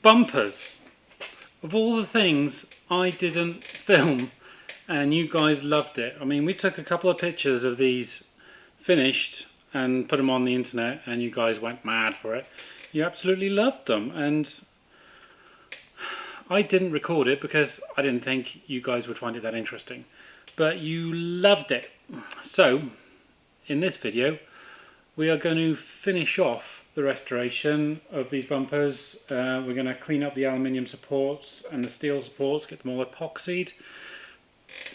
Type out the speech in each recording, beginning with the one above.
bumpers. Of all the things I didn't film and you guys loved it. I mean, we took a couple of pictures of these finished and put them on the internet and you guys went mad for it. You absolutely loved them, and I didn't record it because I didn't think you guys would find it that interesting, but you loved it. So in this video we are going to finish off the restoration of these bumpers. We're going to clean up the aluminium supports and the steel supports, get them all epoxied,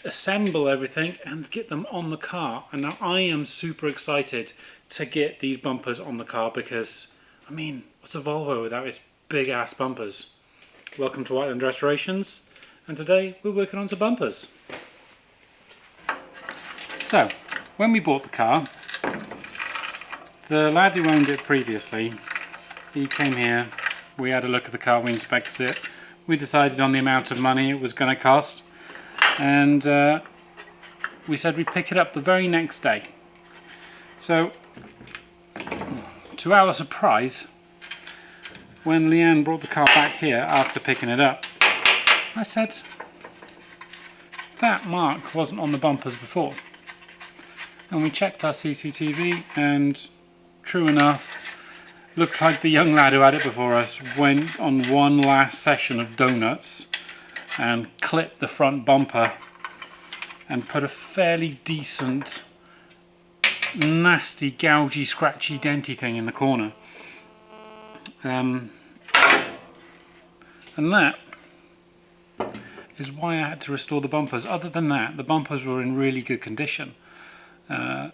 assemble everything and get them on the car. And now I am super excited to get these bumpers on the car because, I mean, what's a Volvo without its big ass bumpers? Welcome to Whiteland Restorations, and today we're working on some bumpers. So, when we bought the car, the lad who owned it previously, he came here, we had a look at the car, we inspected it, we decided on the amount of money it was going to cost, and we said we'd pick it up the very next day. So, to our surprise, when Leanne brought the car back here after picking it up, I said, that mark wasn't on the bumpers before. And we checked our CCTV and true enough, looked like the young lad who had it before us went on one last session of donuts and clipped the front bumper and put a fairly decent, nasty, gougy, scratchy, denty thing in the corner. And that is why I had to restore the bumpers. Other than that, the bumpers were in really good condition.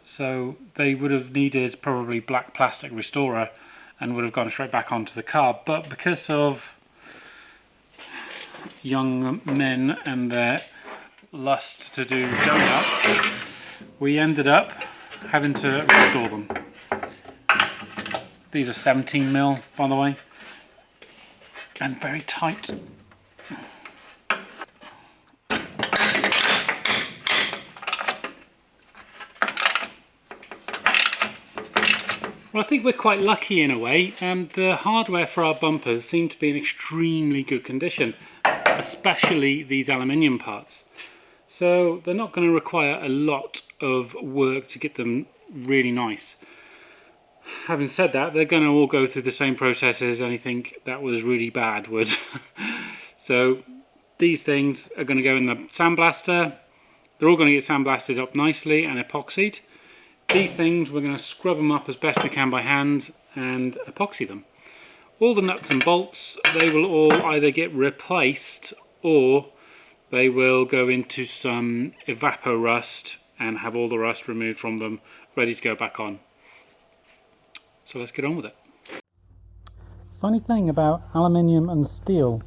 So they would have needed probably black plastic restorer and would have gone straight back onto the car, but because of young men and their lust to do donuts, we ended up having to restore them. These are 17mm, by the way, and very tight. Well, I think we're quite lucky in a way. The hardware for our bumpers seem to be in extremely good condition, especially these aluminium parts. So they're not going to require a lot of work to get them really nice. Having said that, they're going to all go through the same processes anything that was really bad would. So these things are going to go in the sandblaster. They're all going to get sandblasted up nicely and epoxied. These things, we're going to scrub them up as best we can by hand and epoxy them. All the nuts and bolts, they will all either get replaced or they will go into some evapor rust and have all the rust removed from them, ready to go back on. So let's get on with it. Funny thing about aluminium and steel,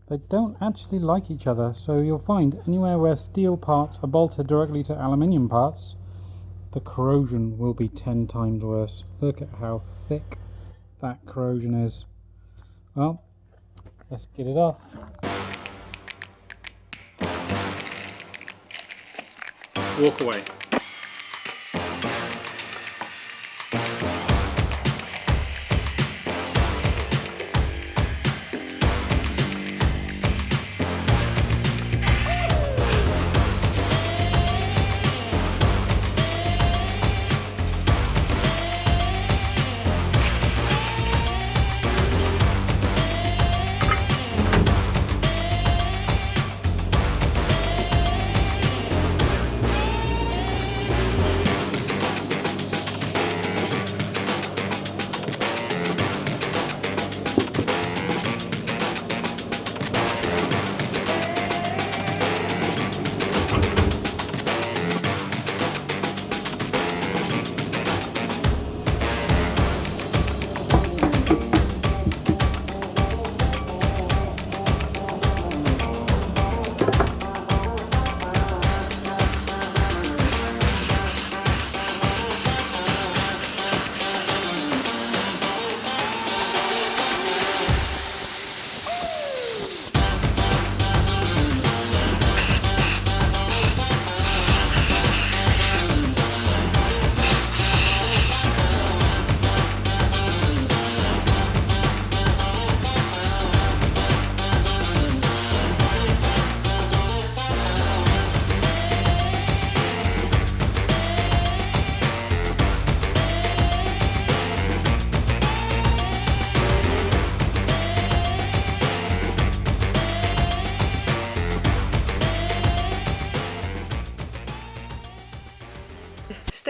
they don't actually like each other. So you'll find anywhere where steel parts are bolted directly to aluminium parts, the corrosion will be 10 times worse. Look at how thick that corrosion is. Well, let's get it off. Walk away.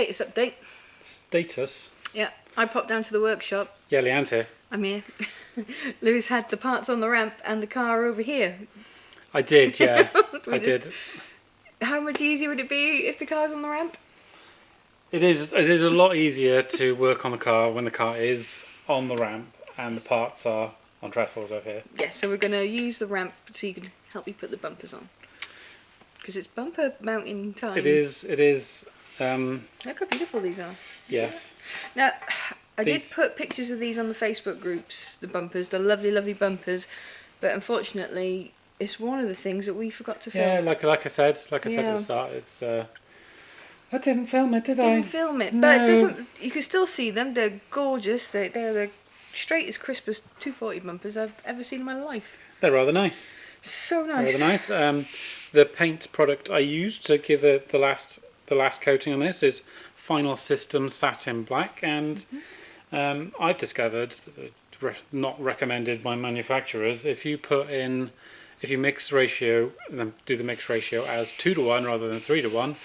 status update. Status? Yeah, I popped down to the workshop. Yeah, Leanne's here. I'm here. Lewis had the parts on the ramp and the car over here. I did, yeah. I did. How much easier would it be if the car's on the ramp? It is a lot easier to work on the car when the car is on the ramp and the parts are on trestles over here. Yes, so we're going to use the ramp so you can help me put the bumpers on. Because it's bumper mounting time. It is. Look how beautiful these are. Yes. Now, I did put pictures of these on the Facebook groups, the bumpers, the lovely, lovely bumpers, but unfortunately, it's one of the things that we forgot to film. Yeah, like I said at the start, it's. I didn't film it, did I? Didn't film it, No. but there's you can still see them. They're gorgeous. They're the straight as crisp as 240 bumpers I've ever seen in my life. They're rather nice. So nice. Rather nice. The paint product I used to give the last coating on this is Final System Satin Black, and I've discovered, not recommended by manufacturers, if you mix ratio, then do the mix ratio as 2:1 rather than 3:1,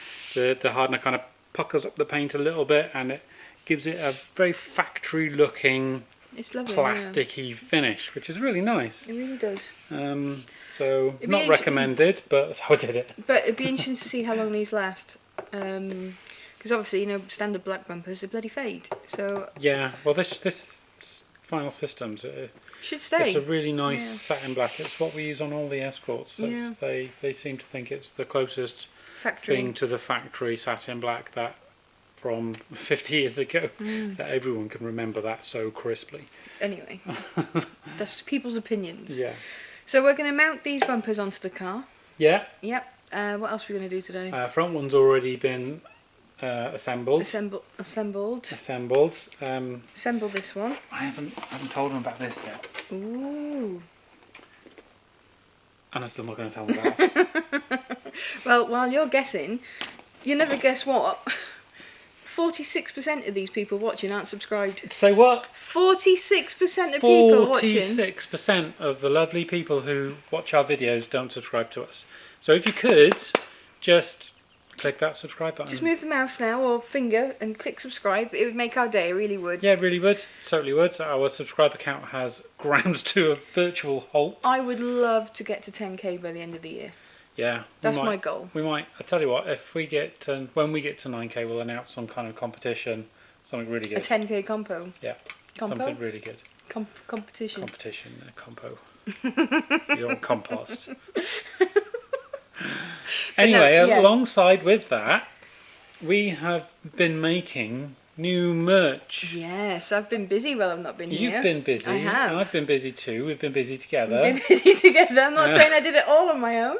the hardener kind of puckers up the paint a little bit, and it gives it a very factory looking, it's lovely, plasticky finish, which is really nice. It really does. So not recommended, but that's how I did it. But it'd be interesting to see how long these last. Because obviously, standard black bumpers, they bloody fade. So yeah, well, this Final Systems should stay. It's a really nice satin black. It's what we use on all the Escorts. They seem to think it's the closest thing to the factory satin black that from 50 years ago. That everyone can remember that so crisply. Anyway, that's people's opinions. Yes. So we're going to mount these bumpers onto the car. Yeah. Yep. What else are we going to do today? Front one's already been assembled. Assembled. Assemble this one. I haven't told them about this yet. Ooh. And I'm still not going to tell them about it. Well, while you're guessing, you never guess what. 46% of these people watching aren't subscribed. Say what? 46% of people watching. 46% of the lovely people who watch our videos don't subscribe to us. So if you could, just click that subscribe button. Just move the mouse now or finger and click subscribe. It would make our day, it really would. Yeah, it really would. Totally would. Our subscriber count has ground to a virtual halt. I would love to get to 10k by the end of the year. Yeah. That's my goal. We might. I tell you what, if we get to, when we get to 9k, we'll announce some kind of competition. Something really good. A 10k compo. Yeah. Compo? Something really good. Competition. Competition, compo. You don't compost. Anyway, alongside with that, we have been making new merch. Yes, I've been busy while I've not been here. You've been busy. I have. And I've been busy too. We've been busy together. We've been busy together. I'm not saying I did it all on my own,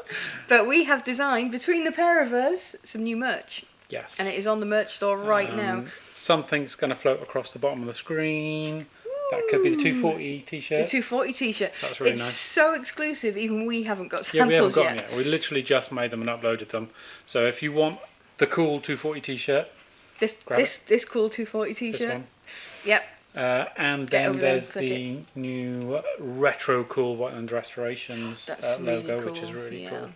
but we have designed, between the pair of us, some new merch. Yes. And it is on the merch store right now. Something's going to float across the bottom of the screen. That could be the 240 t-shirt. The 240 t-shirt. That's really nice. It's so exclusive, even we haven't got samples yet. Yeah, we haven't got yet. them yet. We literally just made them and uploaded them. So if you want the cool 240 t-shirt, this cool 240 t-shirt. This one. Yep. And then there's the new retro cool Whiteland Restorations logo, really cool. Which is really cool.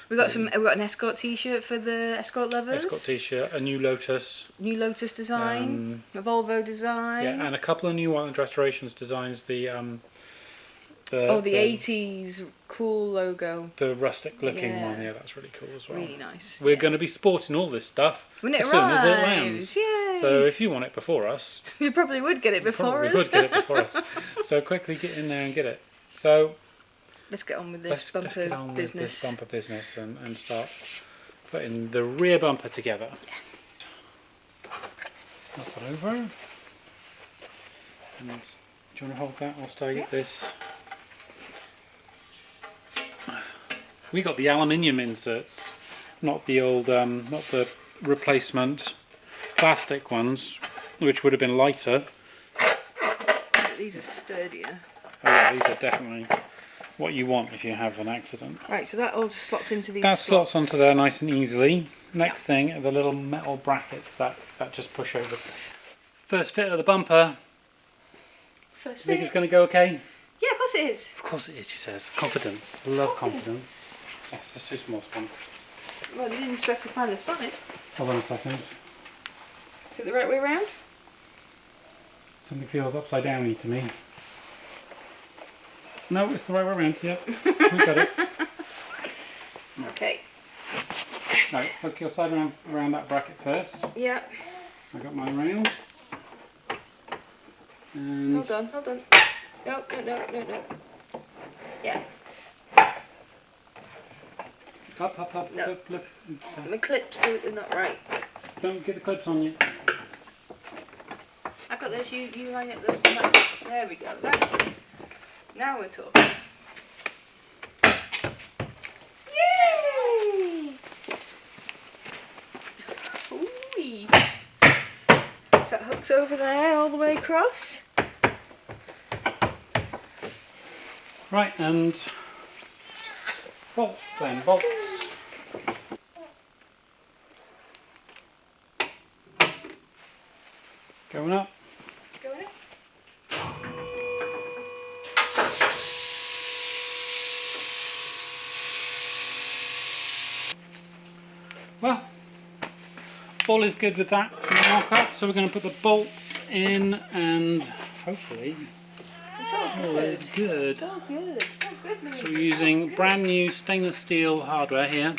We've got an Escort t-shirt for the Escort lovers. Escort t-shirt, a new Lotus. New Lotus design, a Volvo design. Yeah, and a couple of new Whiteland Restorations designs. The 80s cool logo. The rustic looking one, yeah, that's really cool as well. Really nice. We're going to be sporting all this stuff as soon as it lands. Yay. So if you want it before us, you probably would get it before us. We would get it before us. So quickly get in there and get it. So let's get on with this bumper business. With this bumper business and start putting the rear bumper together. Yeah. Flip it over. And do you want to hold that whilst I get this? We got the aluminium inserts, not the old, not the replacement plastic ones, which would have been lighter. These are sturdier. Oh yeah, these are definitely what you want if you have an accident. Right, so that all slots into these. That slots onto there nice and easily. Next thing are the little metal brackets that just push over. First fit of the bumper. First fit. Think it's going to go okay? Yeah, of course it is. Of course it is, she says. Confidence. Love confidence. Yes, it's too small, Spawn. Well, you didn't specify the size. Hold on a second. Is it the right way around? Something feels upside downy to me. No, it's the right way around. Yep, we got it. Okay. No, hook your side around that bracket first. Yeah. I got mine round. And Hold on. No. Yeah. Up, No. look. My clips are not right. Don't get the clips on you. I got those, you line up those. There we go, that's it. Now we're talking. Yay! Ooh-wee. So that hooks over there all the way across. Right, and bolts then, bolts. Going up. Going up. Well, all is good with that mock-up, so we're going to put the bolts in and hopefully It's all all good. is good. It's all good. It's all good, Louise. So we're using brand new stainless steel hardware here,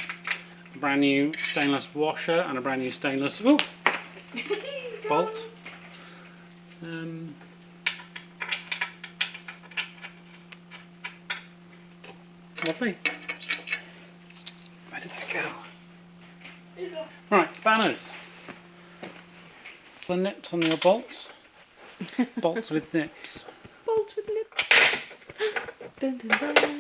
a brand new stainless washer and a brand new stainless bolt. Lovely. Where did that go? Right, spanners. The nips on your bolts. Bolts with nips. Bolts with lips. Dun, dun, dun.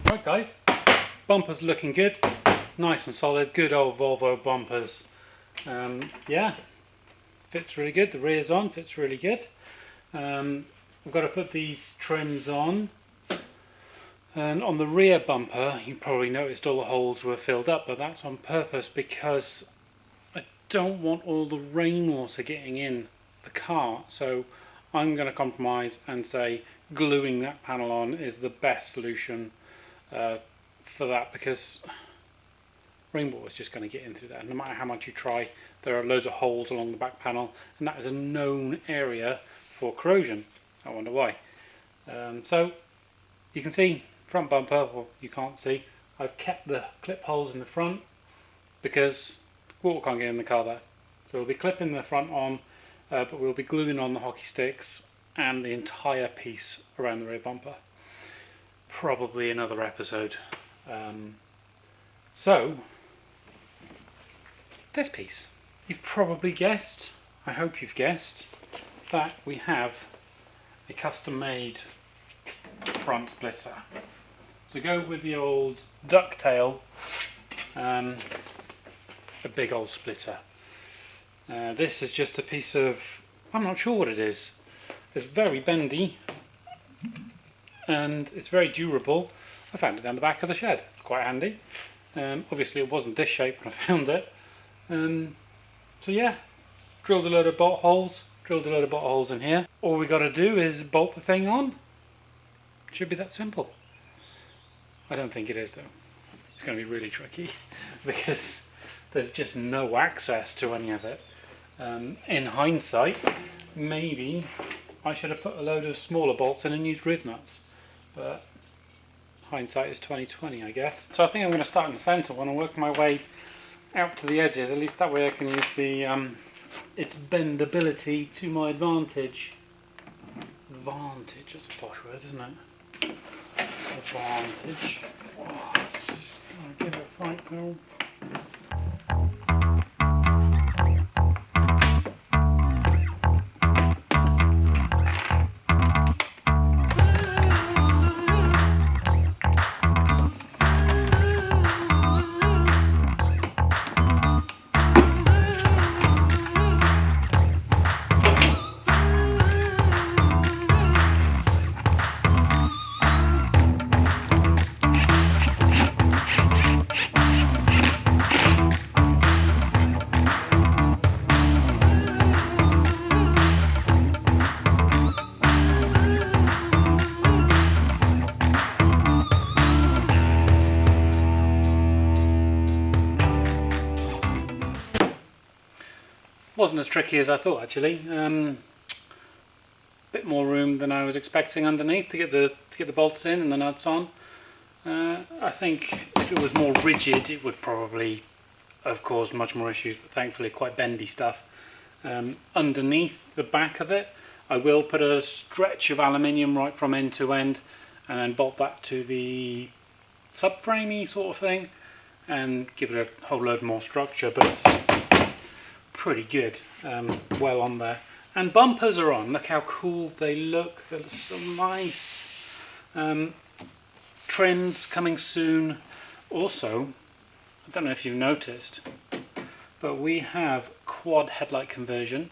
Right guys, bumper's looking good, nice and solid, good old Volvo bumpers. Yeah, fits really good, the rear's on, fits really good. We've got to put these trims on, and on the rear bumper you probably noticed all the holes were filled up, but that's on purpose because I don't want all the rainwater getting in the car, so I'm going to compromise and say gluing that panel on is the best solution for that, because rainwater is just going to get in through there no matter how much you try. There are loads of holes along the back panel and that is a known area for corrosion. I wonder why. So you can see front bumper, well you can't see, I've kept the clip holes in the front because water can't get in the car there. So we'll be clipping the front on, but we'll be gluing on the hockey sticks and the entire piece around the rear bumper. Probably another episode. So this piece, you've probably guessed, I hope you've guessed, that we have a custom made front splitter. So go with the old ducktail, a big old splitter. This is just a piece of, I'm not sure what it is. It's very bendy and it's very durable. I found it down the back of the shed. It's quite handy. Obviously it wasn't this shape when I found it. So yeah, drilled a load of bolt holes, in here. All we got to do is bolt the thing on. Should be that simple. I don't think it is though. It's going to be really tricky because there's just no access to any of it. In hindsight, maybe I should have put a load of smaller bolts in and used riv nuts, but hindsight is 20/20, I guess. So I think I'm going to start in the centre one and work my way out to the edges. At least that way I can use the its bendability to my advantage. Advantage, that's a posh word, isn't it? Advantage. Oh, just give it a fight, girl. Wasn't as tricky as I thought actually. Bit more room than I was expecting underneath to get the bolts in and the nuts on. I think if it was more rigid it would probably have caused much more issues, but thankfully quite bendy stuff. Underneath the back of it I will put a stretch of aluminium right from end to end and then bolt that to the subframey sort of thing and give it a whole load more structure, but it's pretty good, well on there. And bumpers are on. Look how cool they look. They look so nice. Trims coming soon. Also, I don't know if you've noticed, but we have quad headlight conversion.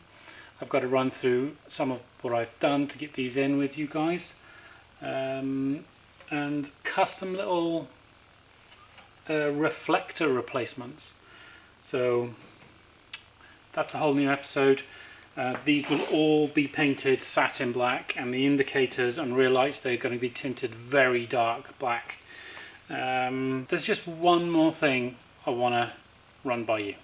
I've got to run through some of what I've done to get these in with you guys. And custom little reflector replacements. So that's a whole new episode. These will all be painted satin black, and the indicators and rear lights, they're going to be tinted very dark black. There's just one more thing I want to run by you.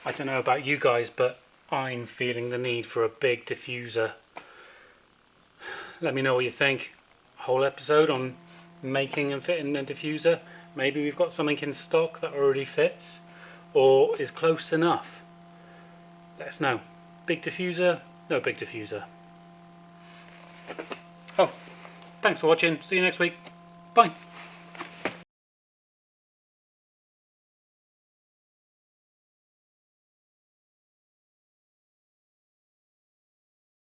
I don't know about you guys, but I'm feeling the need for a big diffuser. Let me know what you think. A whole episode on making and fitting a diffuser. Maybe we've got something in stock that already fits or is close enough. Let us know. Big diffuser? No big diffuser. Oh, thanks for watching. See you next week. Bye.